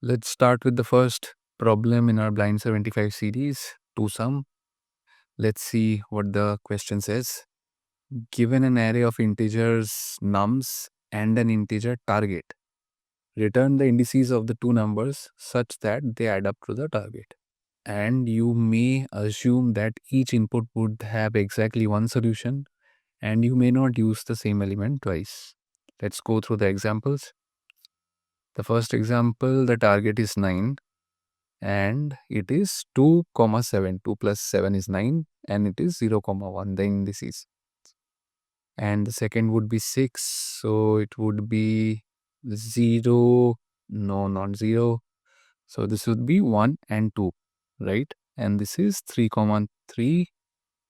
Let's start with the first problem in our Blind 75 series, to sum. Let's see what the question says. Given an array of integers nums and an integer target, return the indices of the two numbers such that they add up to the target. And you may assume that each input would have exactly one solution, and you may not use the same element twice. Let's go through the examples. The first example, the target is 9 and it is 2 comma 7. 2 plus 7 is 9 and it is 0 comma 1, the indices. And the second would be 6, so it would be 0, no, not 0. So this would be 1 and 2, right? And this is 3 comma 3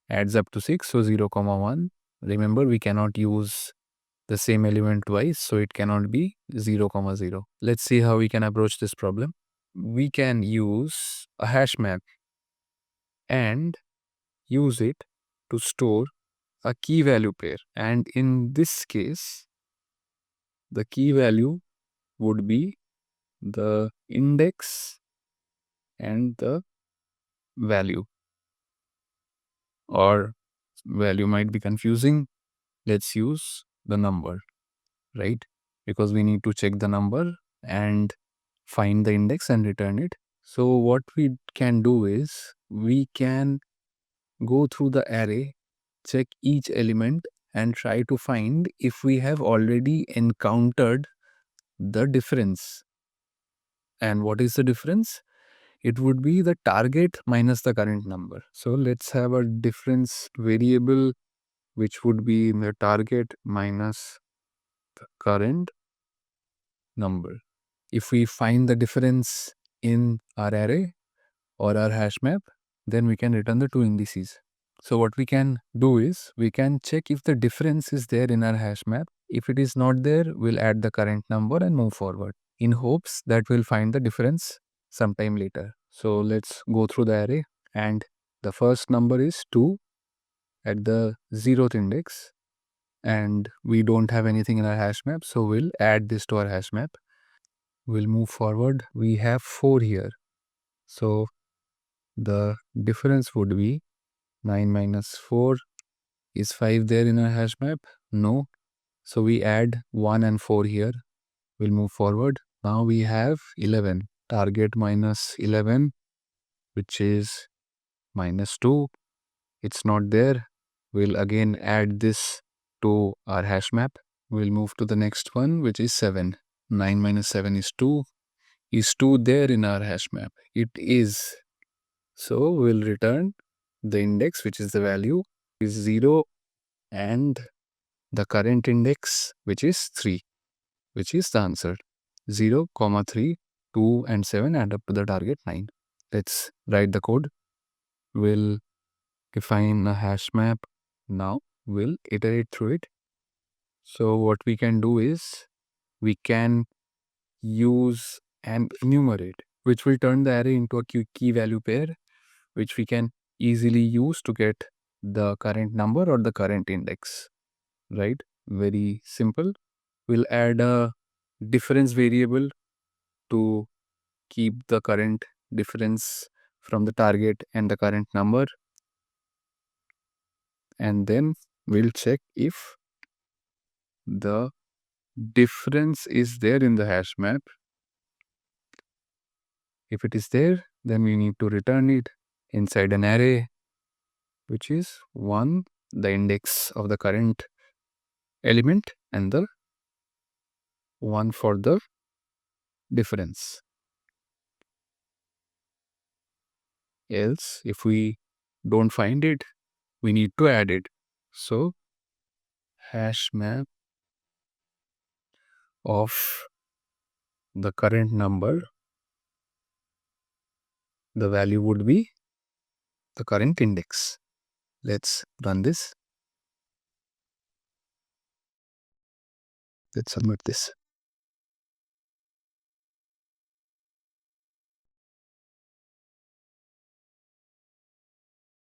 adds up to 6, so 0 comma 1. Remember, we cannot use the same element twice, so it cannot be 0 comma 0. Let's see how we can approach this problem. We can use a hash map and use it to store a key value pair. And in this case, the key value would be the index and the value. Or value might be confusing. Let's use the number, right? Because we need to check the number and find the index and return it. So what we can do is we can go through the array, check each element and try to find if we have already encountered the difference. And what is the difference? It would be the target minus the current number. So let's have a difference variable which would be the target minus the current number. If we find the difference in our array or our hash map, then we can return the two indices. So what we can do is we can check if the difference is there in our hash map. If it is not there, we'll add the current number and move forward in hopes that we'll find the difference sometime later. So let's go through the array, and the first number is 2 at the 0th index, and we don't have anything in our hash map, so we'll add this to our hash map. We'll move forward. We have 4 here. So the difference would be 9 minus 4. Is 5 there in our hash map? No. So we add 1 and 4 here. We'll move forward. Now we have 11. Target minus 11, which is minus 2. It's not there. We'll again add this to our hash map. We'll move to the next one, which is 7. 9 minus 7 is 2. Is 2 there in our hash map? It is. So we'll return the index, which is the value, is 0, and the current index, which is 3, which is the answer. 0, 3, 2 and 7 add up to the target 9. Let's write the code. We'll define a hash map. Now we'll iterate through it. So what we can do is we can use an enumerate, which will turn the array into a key value pair, which we can easily use to get the current number or the current index, right? Very simple. We'll add a difference variable to keep the current difference from the target and the current number. And then we'll check if the difference is there in the hash map. If it is there, then we need to return it inside an array, which is 1, the index of the current element, and the 1 for the difference. Else, if we don't find it, we need to add it. So hash map of the current number, the value would be the current index. Let's run this. Let's submit this.